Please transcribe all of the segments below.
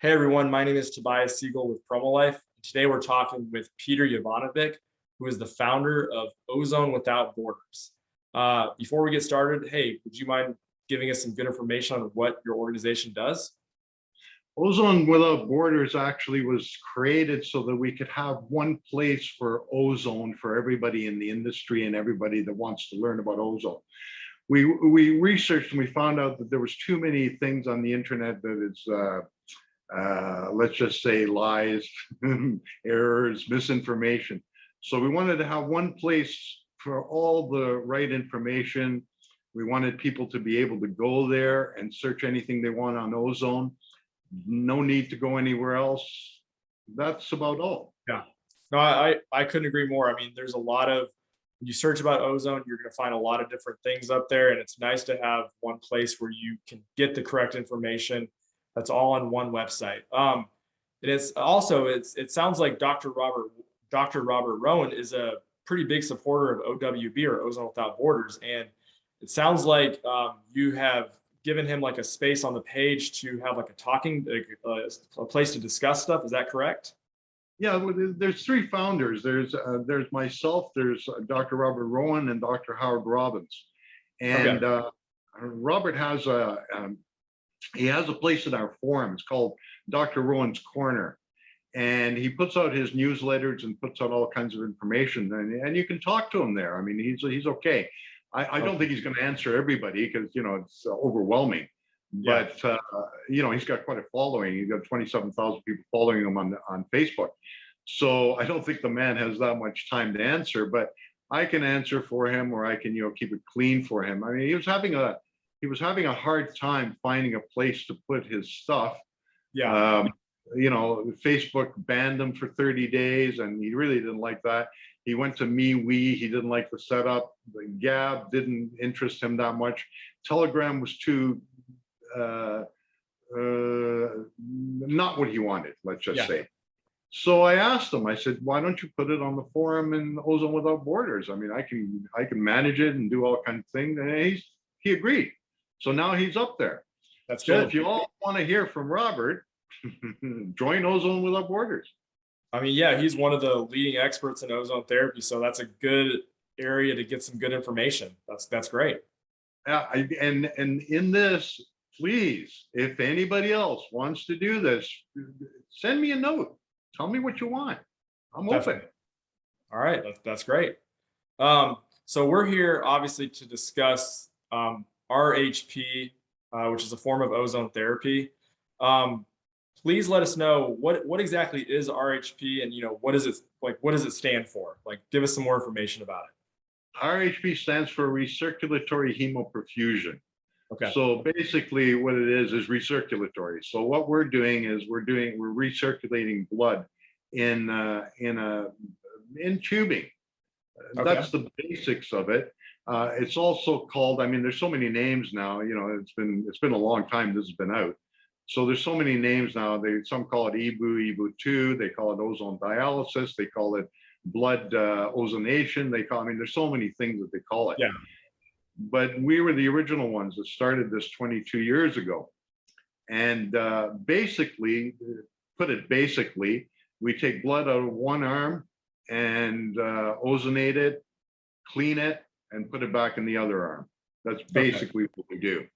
Hey everyone, my name is Tobias Siegel with Promolife. Today we're talking with Peter Javonovic, who is the founder of Ozone Without Borders. Before we get started, hey, would you mind giving us some good information on what your organization does? Ozone Without Borders actually was created so that we could have one place for ozone for everybody in the industry and everybody that wants to learn about ozone. We researched and we found out that there was too many things on the internet that is, let's just say, lies, errors, misinformation. So we wanted to have one place for all the right information. We wanted people to be able to go there and search anything they want on ozone. No need to go anywhere else. That's about all. Yeah, no, I couldn't agree more. I mean, there's a lot of, when you search about ozone, you're going to find a lot of different things up there. And it's nice to have one place where you can get the correct information. That's all on one website. And it's also, it sounds like Dr. Robert Rowan is a pretty big supporter of OWB, or Ozone Without Borders. And it sounds like you have given him like a space on the page to have like a place to discuss stuff. Is that correct? Yeah, well, there's three founders. There's myself, there's Dr. Robert Rowan, and Dr. Howard Robbins. And okay. Robert has he has a place in our forum. It's called Dr. Rowan's Corner. And he puts out his newsletters and puts out all kinds of information. And you can talk to him there. I mean, he's okay. I don't think he's going to answer everybody because, you know, it's overwhelming. Yeah. But, you know, he's got quite a following. He's got 27,000 people following him on Facebook. So I don't think the man has that much time to answer, but I can answer for him, or I can, you know, keep it clean for him. I mean, he was having a hard time finding a place to put his stuff. Yeah. You know, Facebook banned him for 30 days, and he really didn't like that. He went to MeWe. He didn't like the setup. The Gab didn't interest him that much. Telegram was too not what he wanted, let's just say. So I asked him, I said, why don't you put it on the forum in Ozone Without Borders? I mean, I can manage it and do all kinds of things. And he agreed. So now he's up there. That's so cool. If you all want to hear from Robert, join Ozone Without Borders. I mean, yeah, he's one of the leading experts in ozone therapy, so that's a good area to get some good information. That's great. Yeah, and in this, please, if anybody else wants to do this, send me a note. Tell me what you want. I'm open. All right, that's great. So we're here obviously to discuss RHP, which is a form of ozone therapy. Please let us know what exactly is RHP, and, you know, what is it like? What does it stand for? Like, give us some more information about it. RHP stands for Recirculatory Haemoperfusion. Okay. So basically, what it is recirculatory. So what we're doing is we're recirculating blood in tubing. Okay. That's the basics of it. It's also called, I mean, there's so many names now. You know, it's been a long time this has been out. So there's so many names now. Some call it EBU2, they call it ozone dialysis, they call it blood ozonation. I mean, there's so many things that they call it. Yeah. But we were the original ones that started this 22 years ago. And basically, we take blood out of one arm and ozonate it, clean it, and put it back in the other arm. That's basically what we do.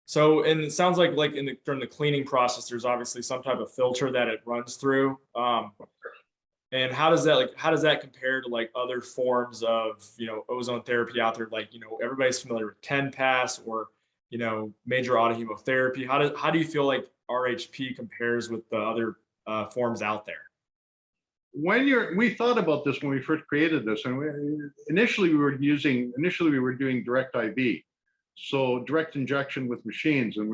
So, and it sounds like during the cleaning process, there's obviously some type of filter that it runs through. And how does that compare to like other forms of, you know, ozone therapy out there? Like, you know, everybody's familiar with 10 pass or, you know, major autohemotherapy. How do you feel like RHP compares with the other forms out there? We thought about this when we first created this, and initially we were doing direct IV. So direct injection with machines, and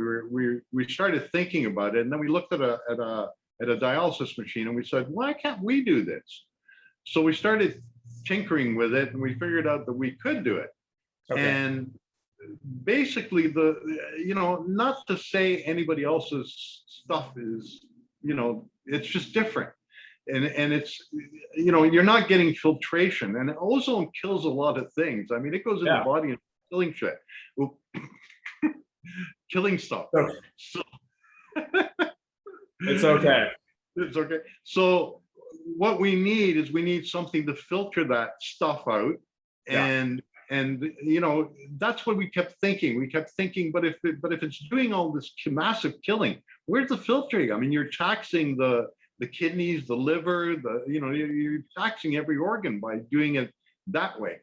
we started thinking about it, and then we looked at a dialysis machine, and we said, why can't we do this? So we started tinkering with it, and we figured out that we could do it. Okay. And basically, you know, not to say anybody else's stuff is, you know, it's just different. And it's, you know, you're not getting filtration, and ozone kills a lot of things. I mean, it goes in the body and killing shit. Well, killing stuff. Okay. So It's okay. It's okay. So what we need is we need something to filter that stuff out. Yeah. And that's what we kept thinking. We kept thinking, but if it's doing all this massive killing, where's the filtering? I mean, you're taxing the kidneys, the liver, you're taxing every organ by doing it that way.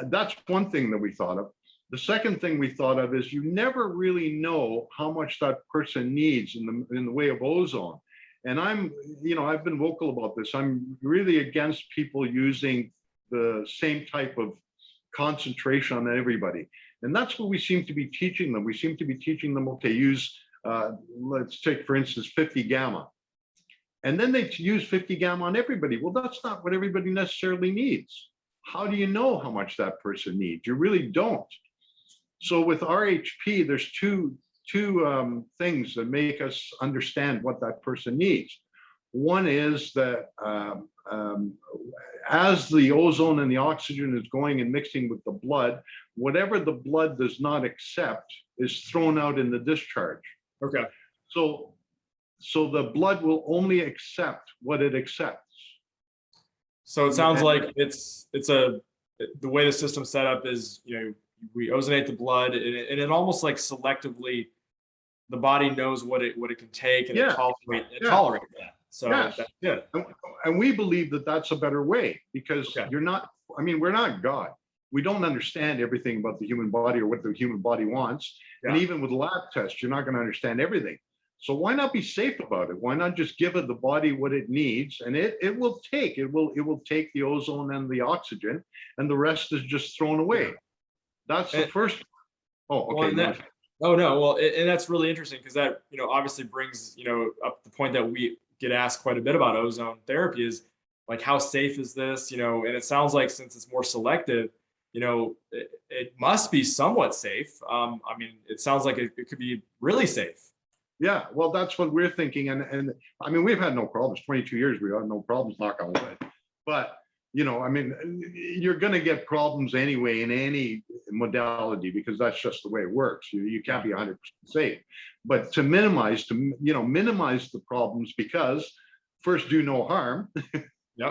That's one thing that we thought of. The second thing we thought of is you never really know how much that person needs in the way of ozone. And I've been vocal about this. I'm really against people using the same type of concentration on everybody. And that's what we seem to be teaching them. We seem to be teaching them, okay, use, let's take, for instance, 50 gamma. And then they use 50 gamma on everybody. Well, that's not what everybody necessarily needs. How do you know how much that person needs? You really don't. So with RHP, there's two things that make us understand what that person needs. One is that as the ozone and the oxygen is going and mixing with the blood, whatever the blood does not accept is thrown out in the discharge. Okay. So the blood will only accept what it accepts. So it sounds like the way the system's set up is, we ozonate the blood, and it almost like selectively the body knows what it can take, and it tolerates that. So yes. That's good. And we believe that that's a better way, because we're not God. We don't understand everything about the human body or what the human body wants. Yeah. And even with lab tests, you're not going to understand everything. So why not be safe about it? Why not just give it the body what it needs, and it will take the ozone and the oxygen, and the rest is just thrown away. That's the first. Oh, okay. Well, and that's really interesting, because that obviously brings up the point that we get asked quite a bit about ozone therapy, is like, how safe is this? And it sounds like, since it's more selective, it must be somewhat safe. I mean, it sounds like it could be really safe. Yeah, well, that's what we're thinking. And I mean, we've had no problems. 22 years, we had no problems, knock on wood. But, I mean, you're going to get problems anyway in any modality, because that's just the way it works. You can't be 100% safe. But to minimize the problems, because first, do no harm.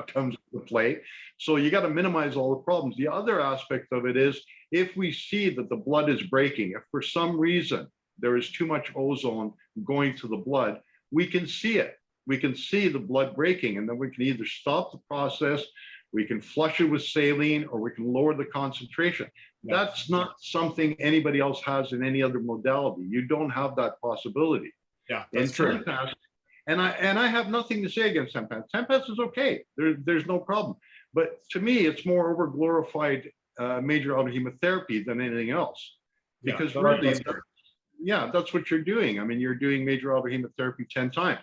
Comes to play. So you got to minimize all the problems. The other aspect of it is, if we see that the blood is breaking, if for some reason there is too much ozone going to the blood, we can see it. We can see the blood breaking, and then we can either stop the process, we can flush it with saline, or we can lower the concentration. That's not something anybody else has in any other modality. You don't have that possibility. Yeah, that's true. And I have nothing to say against TEMPAS. TEMPAS is okay. There's no problem. But to me, it's more over glorified major outer hemotherapy than anything else. Because that's what you're doing. I mean, you're doing major outer hemotherapy 10 times.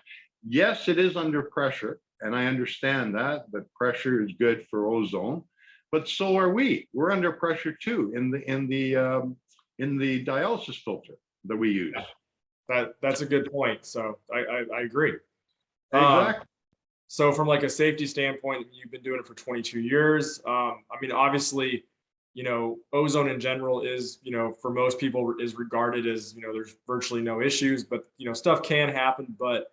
Yes, it is under pressure, and I understand that pressure is good for ozone, but so are we. We're under pressure too in the dialysis filter that we use. That's a good point. So I agree. Exactly. So from like a safety standpoint, you've been doing it for 22 years. I mean, obviously, ozone in general is, for most people, is regarded as, there's virtually no issues, but, stuff can happen. But,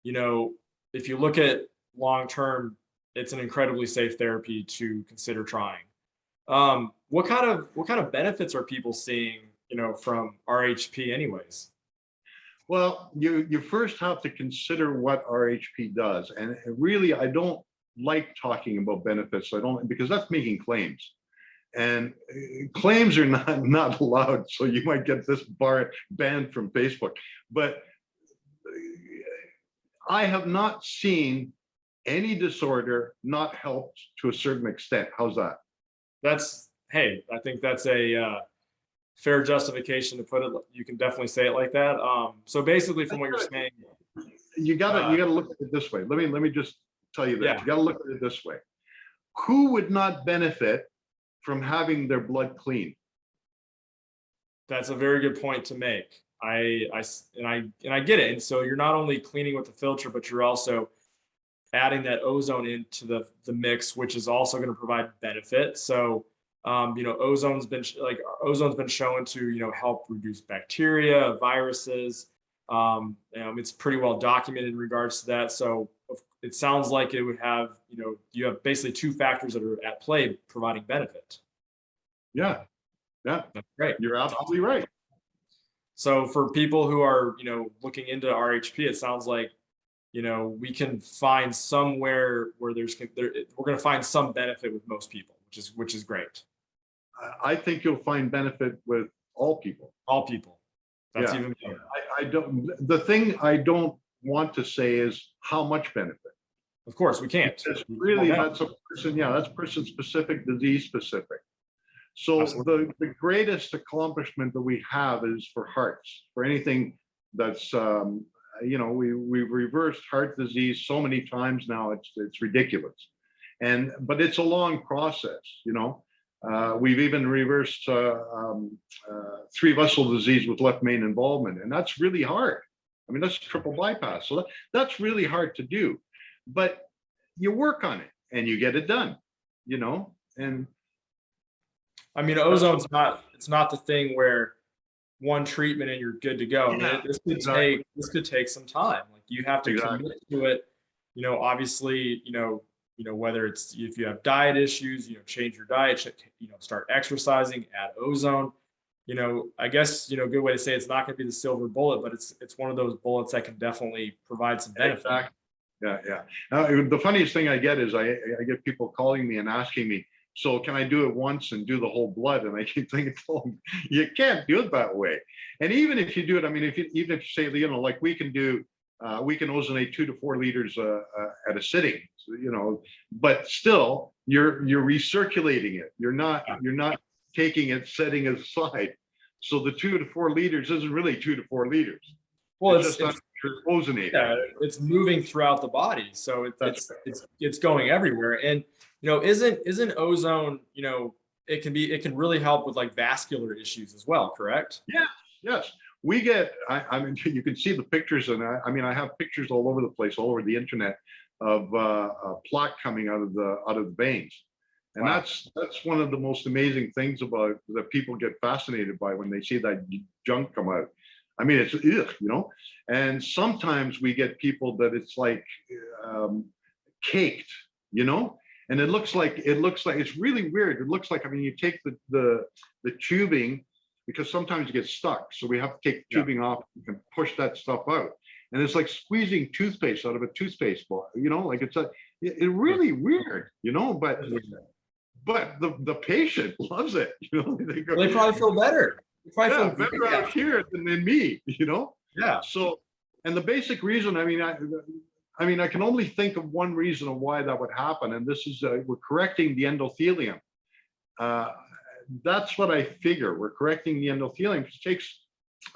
if you look at long-term, it's an incredibly safe therapy to consider trying. What kind of benefits are people seeing, from RHP anyways? Well, you first have to consider what RHP does. And really, I don't like talking about benefits. Because that's making claims. And claims are not allowed, so you might get this banned from Facebook. But I have not seen any disorder not helped to a certain extent. How's that? I think that's a fair justification to put it. You can definitely say it like that. So basically, from what you're saying, you gotta look at it this way. Let me just tell you that. Yeah. You gotta look at it this way. Who would not benefit from having their blood clean? That's a very good point to make. I get it. And so you're not only cleaning with the filter, but you're also adding that ozone into the mix, which is also going to provide benefit. So ozone's been shown to help reduce bacteria, viruses, It's pretty well documented in regards to that. So it sounds like it would have, you have basically two factors that are at play providing benefit. Yeah, yeah, That's great. you're absolutely right. So for people who are, looking into RHP, it sounds like, we can find somewhere where we're going to find some benefit with most people, which is great. I think you'll find benefit with all people. All people. That's Yeah. even better. I don't. The thing I don't want to say is how much benefit. Of course, we can't. It's really, that's a person. Yeah, that's person specific, disease specific. So the greatest accomplishment that we have is for hearts, for anything that's, we've reversed heart disease so many times now, it's ridiculous. But it's a long process, we've even reversed three vessel disease with left main involvement, and that's really hard. I mean, that's triple bypass. So that's really hard to do, but you work on it and you get it done, and I mean, it's not the thing where one treatment and you're good to go. Yeah, I mean, this could take some time. Like you have to commit to it. Obviously, whether it's if you have diet issues, change your diet, start exercising, add ozone. I guess, good way to say it's not going to be the silver bullet, but it's one of those bullets that can definitely provide some benefit. Exactly. Yeah. Now, the funniest thing I get is I get people calling me and asking me, so can I do it once and do the whole blood? And I keep thinking, you can't do it that way. And even if you do it, I mean, even if you say, like we can ozonate 2 to 4 liters at a sitting, but still you're recirculating it. You're not taking it, setting it aside. So the 2 to 4 liters isn't really 2 to 4 liters. Well, it's just ozonating. Yeah, it's moving throughout the body, so it's going everywhere. And isn't ozone, it can really help with like vascular issues as well, correct? Yeah, yes. We get, I mean, you can see the pictures, and I have pictures all over the place, all over the internet of plaque coming out of the veins. And wow. That's one of the most amazing things about that people get fascinated by when they see that junk come out. I mean, it's, and sometimes we get people that it's like caked, and it looks like it's really weird. It looks like, I mean, you take the tubing, because sometimes it gets stuck. So we have to take the tubing off and push that stuff out. And it's like squeezing toothpaste out of a toothpaste ball, like it's really weird, but the patient loves it, They probably feel better. Better out here than me, Yeah. So, and the basic reason, I mean, I can only think of one reason of why that would happen, and this is we're correcting the endothelium. That's what I figure. We're correcting the endothelium. It takes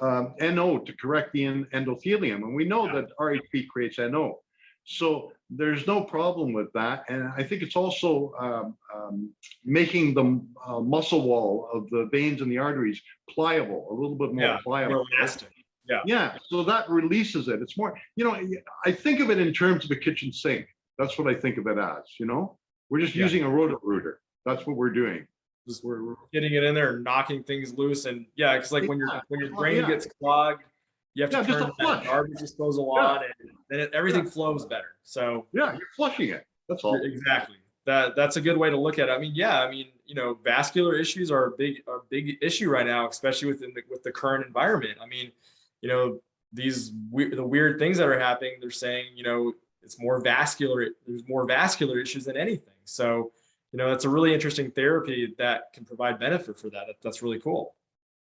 NO to correct the endothelium, and we know that RHP creates NO. So there's no problem with that. And I think it's also making the muscle wall of the veins and the arteries pliable, a little bit more pliable. More elastic. Yeah. So that releases it. It's more, I think of it in terms of a kitchen sink. That's what I think of it as, We're just using a roto-rooter. That's what we're doing. We're getting it in there and knocking things loose. And because like when your brain gets clogged, you have to turn that garbage disposal on, and then everything flows better. So you're flushing it. That's all. Exactly. That's a good way to look at it. I mean, vascular issues are a big issue right now, especially with the current environment. I mean, the weird things that are happening. They're saying, it's more vascular. There's more vascular issues than anything. So, it's a really interesting therapy that can provide benefit for that. That's really cool.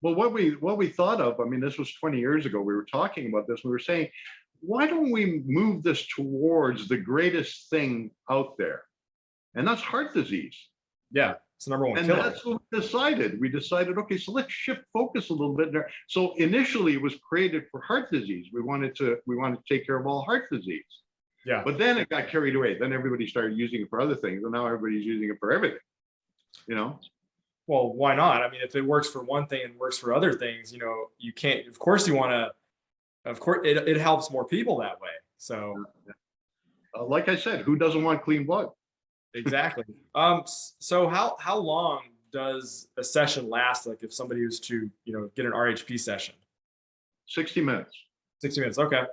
Well, what we thought of, I mean, this was 20 years ago. We were talking about this. We were saying, why don't we move this towards the greatest thing out there? And that's heart disease. Yeah, it's the number one killer. And that's what we decided. We decided, okay, so let's shift focus a little bit there. So initially it was created for heart disease. We wanted to take care of all heart disease. Yeah. But then it got carried away. Then everybody started using it for other things, and now everybody's using it for everything. Well, why not? I mean, if it works for one thing and works for other things, you can't. Of course, you want to. Of course, it helps more people that way. So, like I said, who doesn't want clean blood? Exactly. So how long does a session last? Like if somebody was to get an RHP session? 60 minutes. 60 minutes. Okay.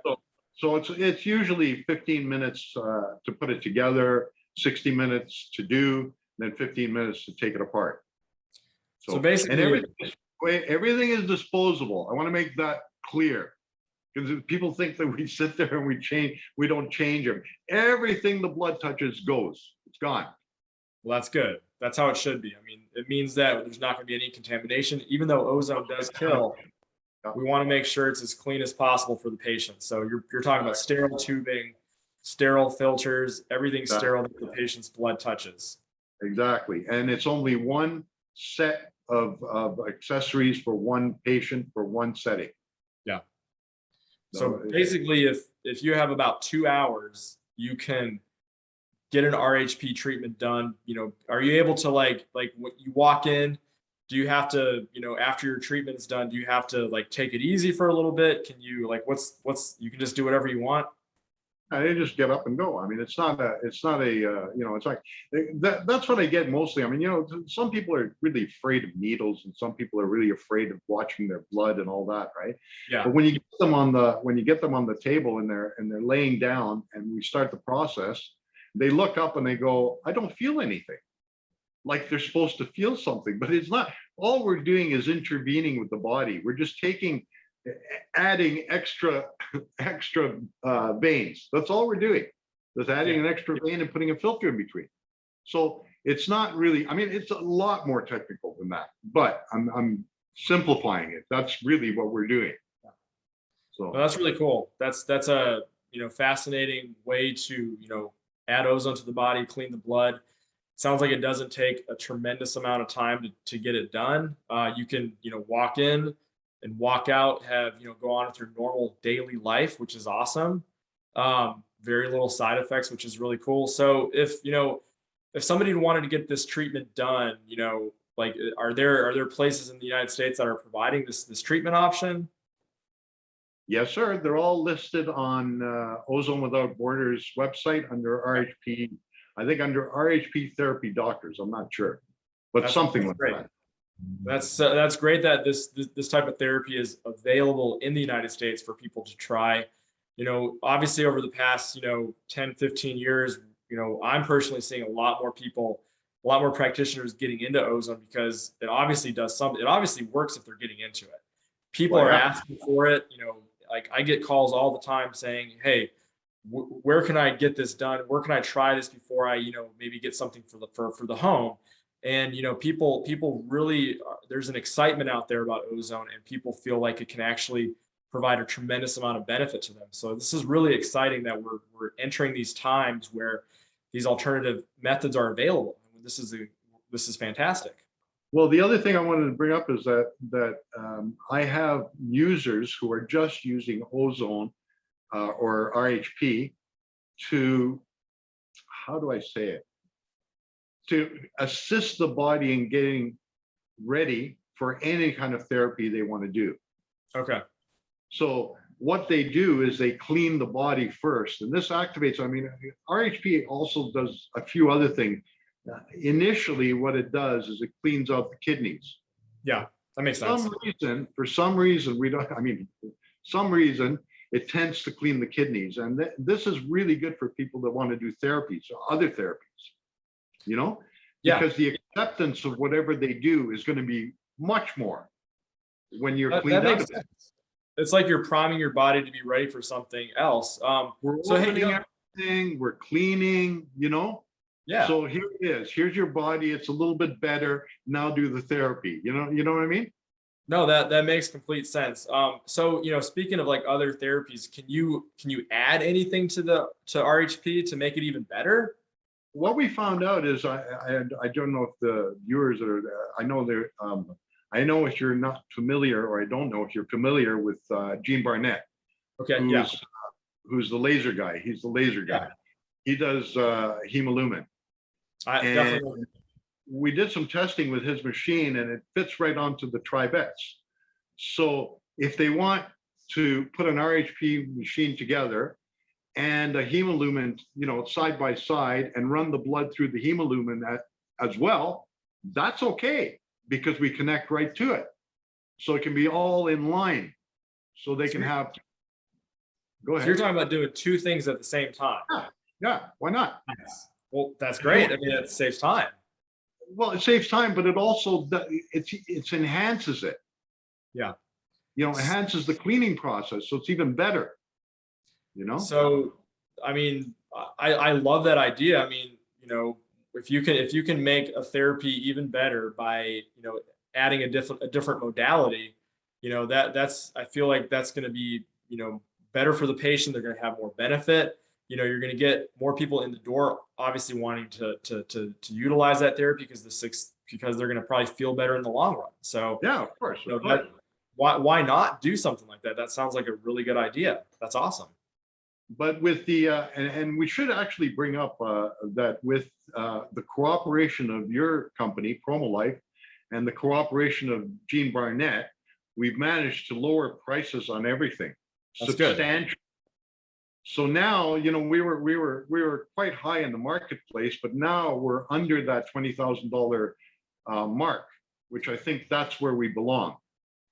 So it's usually 15 minutes to put it together, 60 minutes to do, then 15 minutes to take it apart. So And basically, everything is disposable. I want to make that clear, because people think that we sit there and we don't change them. Everything the blood touches goes. It's gone. well, that's good. That's how it should be. I mean, it means that there's not going to be any contamination, even though ozone does kill. We want to make sure it's as clean as possible for the patient. So you're talking about sterile tubing, sterile filters, everything sterile that the patient's blood touches. Exactly. And it's only one set of accessories for one patient for one setting. Yeah. So basically, if you have about 2 hours, you can get an RHP treatment done. You know, are you able to like when you walk in, do you have to, you know, after your treatment's done, do you have to like take it easy for a little bit? Can you like what's you can just do whatever you want? They just get up and go. I mean, it's not a, you know, it's like that's what I get mostly. I mean, you know, some people are really afraid of needles, and some people are really afraid of watching their blood and all that, right? Yeah. But when you get them on the table and they're laying down and we start the process, they look up and they go, I don't feel anything. Like they're supposed to feel something, but it's not. All we're doing is intervening with the body. We're just adding extra veins. That's all we're doing. Just adding an extra vein and putting a filter in between. So it's not really, I mean, it's a lot more technical than that, but I'm simplifying it. That's really what we're doing. So well, that's really cool. That's a, you know, fascinating way to, you know, add ozone to the body, clean the blood. Sounds like it doesn't take a tremendous amount of time to get it done. You can, you know, walk in and walk out, have, you know, go on with your normal daily life, which is awesome. Very little side effects, which is really cool. So if, you know, if somebody wanted to get this treatment done, you know, like, are there places in the United States that are providing this treatment option? yes, sir. They're all listed on Ozone Without Borders website under RHP. I think under RHP therapy doctors. I'm not sure, but something like great. that. That's great that this type of therapy is available in the United States for people to try. You know, obviously over the past, you know, 10, 15 years, you know, I'm personally seeing a lot more people, a lot more practitioners getting into ozone because it obviously does something. It obviously works if they're getting into it. People are asking for it. You know, like I get calls all the time saying, hey, where can I get this done? Where can I try this before I, you know, maybe get something for the home? And, you know, people really, there's an excitement out there about ozone and people feel like it can actually provide a tremendous amount of benefit to them. So this is really exciting that we're entering these times where these alternative methods are available. This is fantastic. Well, the other thing I wanted to bring up is that I have users who are just using ozone or RHP to, how do I say it? To assist the body in getting ready for any kind of therapy they want to do. Okay. So what they do is they clean the body first, and this activates. I mean, RHP also does a few other things. Initially, what it does is it cleans out the kidneys. Yeah, that makes sense. For some reason, we don't. I mean, some reason it tends to clean the kidneys, and this is really good for people that want to do therapies or other therapies. You know, because the acceptance of whatever they do is going to be much more when you're cleaned out of it. It's like you're priming your body to be ready for something else. So hey, everything, we're cleaning, you know. Yeah. So here it is. Here's your body. It's a little bit better. Now do the therapy. You know what I mean? No, that makes complete sense. So, you know, speaking of like other therapies, can you add anything to RHP to make it even better? What we found out is I don't know if the viewers are there. I know they're I know if you're not familiar, or I don't know if you're familiar with Gene Barnett. Okay. Who's the laser guy? He's the laser guy. He does hemolumin. Definitely. We did some testing with his machine, and it fits right onto the trivettes. So if they want to put an RHP machine together and a hemolumin, you know, side by side, and run the blood through the hemolumin as well, that's okay, because we connect right to it. So it can be all in line. So they can have Go So you're ahead. talking about doing two things at the same time. Yeah, yeah, why not? Nice. Well, that's You know, great. I mean, it saves time. well, it saves time, but it also it enhances it. Yeah. Enhances the cleaning process, so it's even better. You know. So, I mean, I love that idea. I mean, if you can make a therapy even better by, adding a different modality, that's I feel like that's going to be, better for the patient. They're going to have more benefit. You're going to get more people in the door, obviously wanting to utilize that therapy because they're going to probably feel better in the long run. So, Yeah, of course, you know, of course. that why not do something like that? That sounds like a really good idea. That's awesome. But with the and we should actually bring up that with the cooperation of your company, Promolife, and the cooperation of Gene Barnett, we've managed to lower prices on everything That's good. substantially. So now, we were quite high in the marketplace, but now we're under that $20,000 mark, which I think that's where we belong.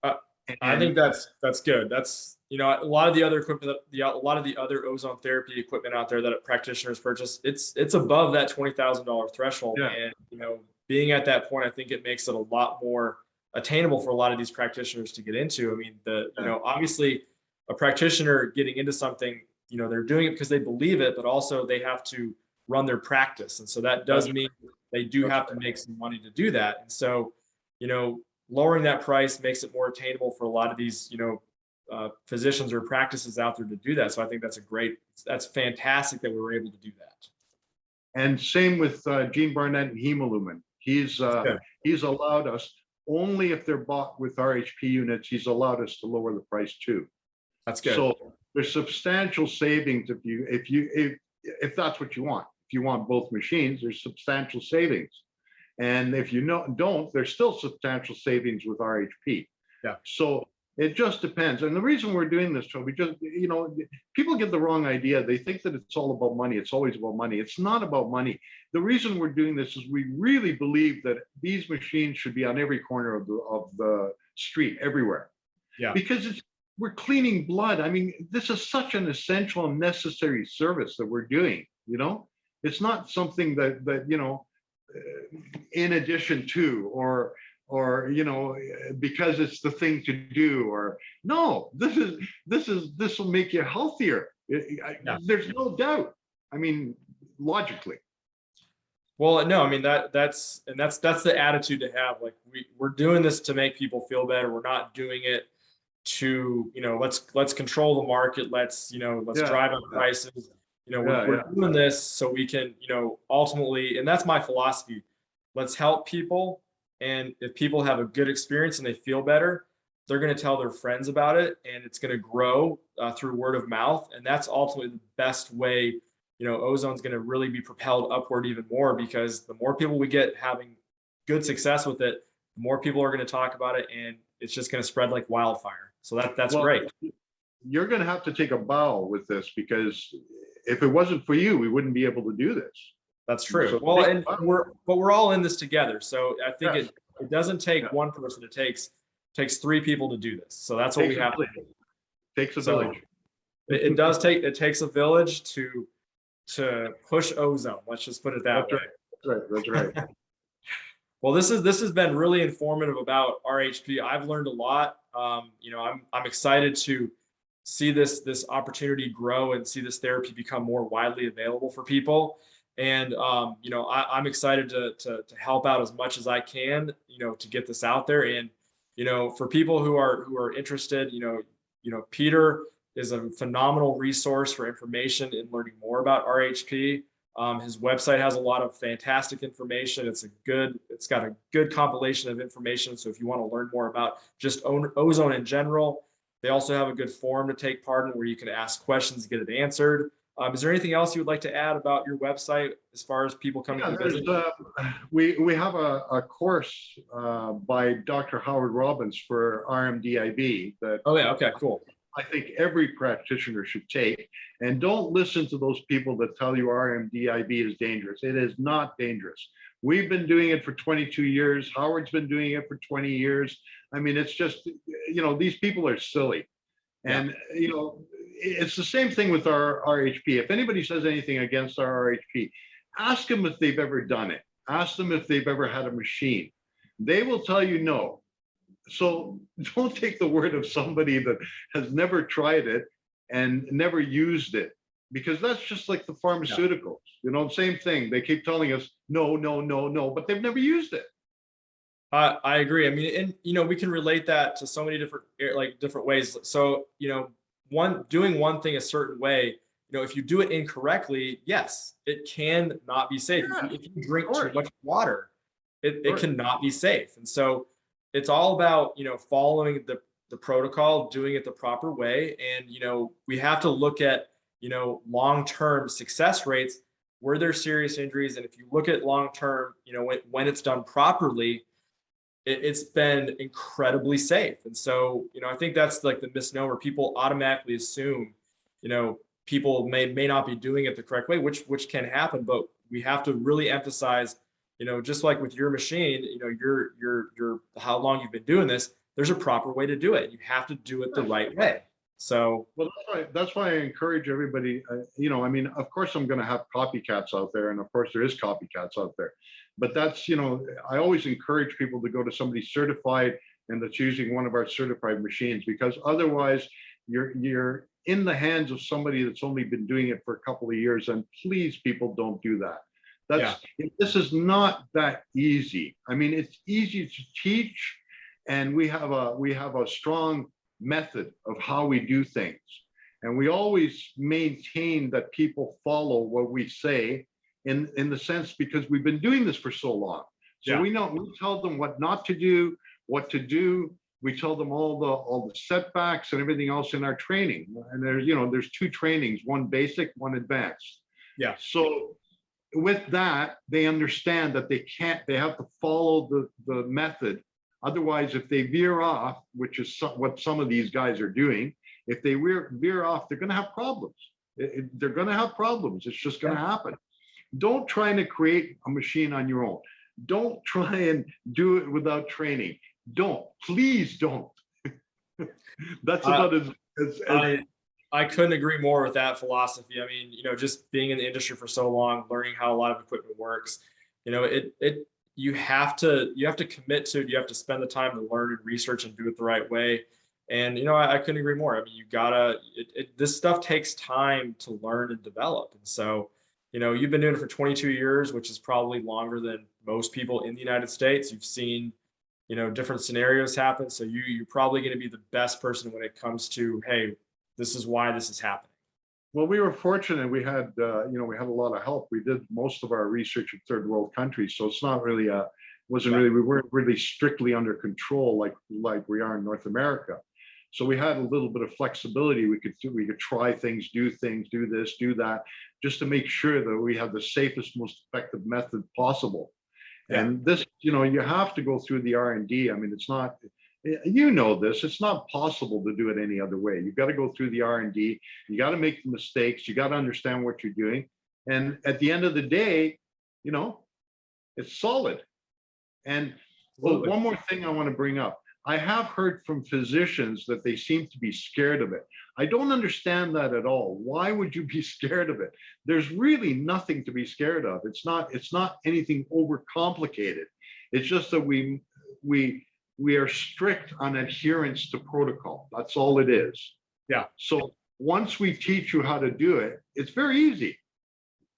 Uh, I think And that's good. That's a lot of the other equipment, a lot of the other ozone therapy equipment out there that practitioners purchase, it's above that $20,000 threshold, yeah, and being at that point, I think it makes it a lot more attainable for a lot of these practitioners to get into. I mean, yeah, obviously a practitioner getting into something, they're doing it because they believe it, but also they have to run their practice, and so that does that's mean they do that's have to make some money to do that, and so you know lowering that price makes it more attainable for a lot of these, physicians or practices out there to do that. So I think that's fantastic that we were able to do that. And same with Gene Barnett and Hemolumen. That's good. He's allowed us only if they're bought with RHP units. He's allowed us to lower the price too. That's good. So there's substantial savings if that's what you want. If you want both machines, there's substantial savings. And if you don't, there's still substantial savings with RHP. Yeah. So it just depends. And the reason we're doing this, Toby, just, people get the wrong idea. They think that it's all about money. It's always about money. It's not about money. The reason we're doing this is we really believe that these machines should be on every corner of the street, everywhere. Yeah. Because we're cleaning blood. I mean, this is such an essential and necessary service that we're doing, It's not something that in addition to, or because it's the thing to do, or no, this will make you healthier. Yeah. There's no doubt. I mean, logically. Well, no, I mean that's the attitude to have. Like we're doing this to make people feel better. We're not doing it to, let's control the market. Let's Yeah, drive up prices. We're doing this so we can, ultimately, and that's my philosophy. Let's help people. And if people have a good experience and they feel better, they're going to tell their friends about it, and it's going to grow through word of mouth. And that's ultimately the best way, ozone's going to really be propelled upward even more, because the more people we get having good success with it, the more people are going to talk about it, and it's just going to spread like wildfire. So that's well, great. You're going to have to take a bow with this, because if it wasn't for you, we wouldn't be able to do this. That's true. So Well, and we're all in this together. So I think yes. it doesn't take one person. It takes three people to do this. So that's what we have to do. Takes a So village. it takes a village to push ozone. Let's just put it that way. That's right. Well, this has been really informative about RHP. I've learned a lot. I'm excited to see this opportunity grow and see this therapy become more widely available for people. And I'm excited to help out as much as I can, to get this out there. And for people who are interested, Peter is a phenomenal resource for information and learning more about RHP. His website has a lot of fantastic information. It's got a good compilation of information. So if you want to learn more about just ozone in general, they also have a good forum to take part in where you can ask questions, get it answered. Is there anything else you would like to add about your website as far as people coming to visit? We have a course by Dr. Howard Robbins for RMDIB that Oh yeah, okay, cool. I think every practitioner should take. And don't listen to those people that tell you RMDIB is dangerous. It is not dangerous. We've been doing it for 22 years. Howard's been doing it for 20 years. I mean, it's just, these people are silly. And, it's the same thing with our RHP. If anybody says anything against our RHP, ask them if they've ever done it. Ask them if they've ever had a machine. They will tell you no. So don't take the word of somebody that has never tried it and never used it, because that's just like the pharmaceuticals. You know, same thing. They keep telling us no, no, no, no, but they've never used it. I agree. I mean, and you know, we can relate that to so many different different ways. So, you know, doing one thing a certain way, you know, if you do it incorrectly, yes, it can not be safe. Yeah, If you drink of too course. much water, it Of course. cannot be safe. And so it's all about, you know, following the protocol, doing it the proper way. And, you know, we have to look at, you know, long-term success rates. Were there serious injuries? And if you look at long-term, you know, when it's done properly, it's been incredibly safe. And so, you know, I think that's like the misnomer. People automatically assume, you know, people may not be doing it the correct way, which can happen, but we have to really emphasize, you know, just like with your machine, you know, your how long you've been doing this, there's a proper way to do it. You have to do it the right way. So, Well, that's why I encourage everybody. You know, I mean, of course, I'm going to have copycats out there, and of course, there is copycats out there. But that's, you know, I always encourage people to go to somebody certified and that's using one of our certified machines, because otherwise, you're in the hands of somebody that's only been doing it for a couple of years. And please, people, don't do that. This is not that easy. I mean, it's easy to teach, and we have a strong method of how we do things, and we always maintain that people follow what we say, in the sense, because we've been doing this for so long. So we know, we tell them what not to do, what to do. We tell them all the setbacks and everything else in our training. And there's, you know, there's 2 trainings, one basic, one advanced. So with that, they understand that they have to follow the method. Otherwise, if they veer off, which is what some of these guys are doing, if they veer off, they're going to have problems. They're going to have problems. It's just going to happen. Don't try to create a machine on your own. Don't try and do it without training. Please don't. That's about I couldn't agree more with that philosophy. I mean, you know, just being in the industry for so long, learning how a lot of equipment works, you know, you have to commit to it. You have to spend the time to learn and research and do it the right way. And, you know, I couldn't agree more. I mean, you gotta, this stuff takes time to learn and develop. And so, you know, you've been doing it for 22 years, which is probably longer than most people in the United States. You've seen, you know, different scenarios happen. So you're probably going to be the best person when it comes to, hey, this is why this is happening. Well, we were fortunate. We had, you know, we had a lot of help. We did most of our research in third world countries, so it's not really we weren't really strictly under control like we are in North America. So we had a little bit of flexibility. We could try things, do this, do that, just to make sure that we have the safest, most effective method possible. And this, you know, you have to go through the R&D. I mean, it's not, you know, this, it's not possible to do it any other way. You've got to go through the R&D. You got to make the mistakes. You got to understand what you're doing. And at the end of the day, you know, it's solid. And one more thing I want to bring up. I have heard from physicians that they seem to be scared of it. I don't understand that at all. Why would you be scared of it? There's really nothing to be scared of. It's not anything overcomplicated. It's just that we are strict on adherence to protocol. That's all it is. So once we teach you how to do it, it's very easy.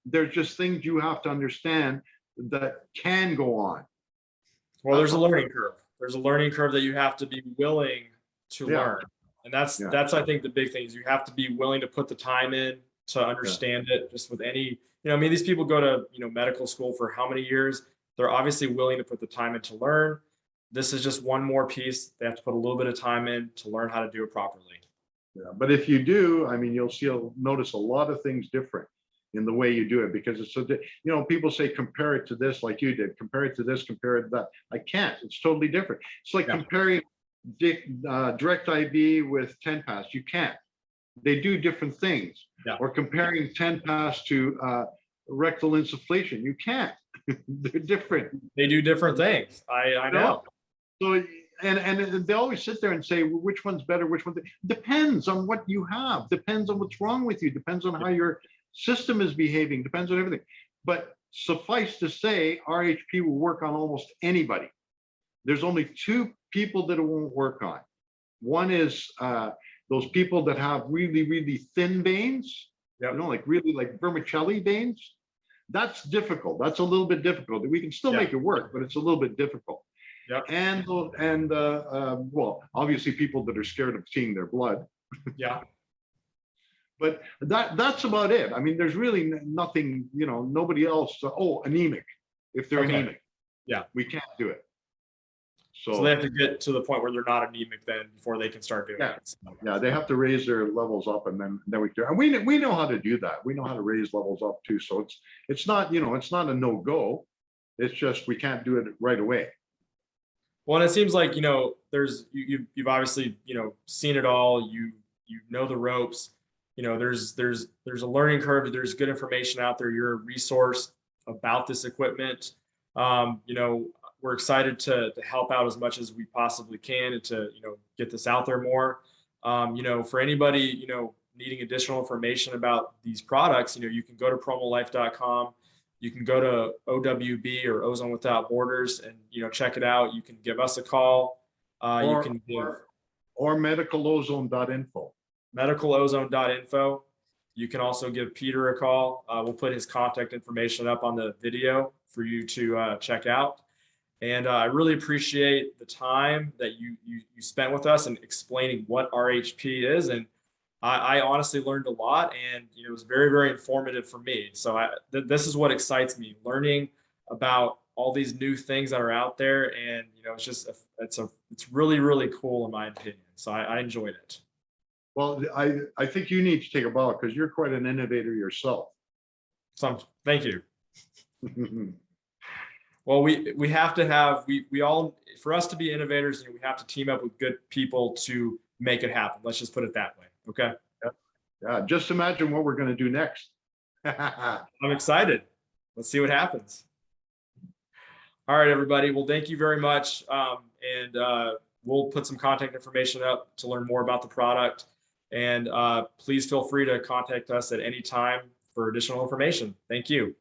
There's just things you have to understand that can go on. Well, there's a learning curve. There's a learning curve that you have to be willing to learn. And that's I think the big thing is you have to be willing to put the time in to understand it. Just with any, you know, I mean, these people go to, you know, medical school for how many years? They're obviously willing to put the time in to learn. This is just one more piece. They have to put a little bit of time in to learn how to do it properly. But if you do, I mean, you'll notice a lot of things different in the way you do it, because it's so, you know, people say, compare it to this, like you did, compare it to this, compare it to that. I can't, it's totally different. It's like comparing direct IV with 10 pass. You can't, they do different things. Or comparing 10 pass to rectal insufflation. You can't, they're different. They do different things. I know. So, and they always sit there and say, well, which one's better, which one? Depends on what you have, depends on what's wrong with you, depends on how your system is behaving, depends on everything. But suffice to say, RHP will work on almost anybody. There's only two people that it won't work on. One is those people that have really, really thin veins, you know, like really like vermicelli veins. That's difficult. That's a little bit difficult. We can still make it work, but it's a little bit difficult. Yep. And well, obviously people that are scared of seeing their blood. Yeah. But that's about it. I mean, there's really nothing, you know, nobody else. Oh, anemic. If they're anemic, we can't do it. So they have to get to the point where they're not anemic then before they can start doing it. So. Yeah, they have to raise their levels up, and then we do. And we know how to do that. We know how to raise levels up too. So it's not, you know, it's not a no-go. It's just we can't do it right away. Well, and it seems like, you know, there's you've obviously, you know, seen it all. You know the ropes. You know, there's a learning curve. There's good information out there. You're a resource about this equipment. You know, we're excited to help out as much as we possibly can and to, you know, get this out there more. You know, for anybody, you know, needing additional information about these products, you know, you can go to promolife.com. You can go to OWB or Ozone Without Borders and, you know, check it out. You can give us a call. You can give or medicalozone.info. Medicalozone.info. You can also give Peter a call. We'll put his contact information up on the video for you to check out. And I really appreciate the time that you spent with us and explaining what RHP is. And I honestly learned a lot, and you know, it was very, very informative for me. So this is what excites me, learning about all these new things that are out there. And you know, it's just it's really, really cool in my opinion. So I enjoyed it. Well, I think you need to take a bow because you're quite an innovator yourself. Thank you. Well, we have to have, we all, for us to be innovators, you know, we have to team up with good people to make it happen. Let's just put it that way. Okay. Yeah. Just imagine what we're going to do next. I'm excited. Let's see what happens. All right, everybody. Well, thank you very much. And we'll put some contact information up to learn more about the product. And please feel free to contact us at any time for additional information. Thank you.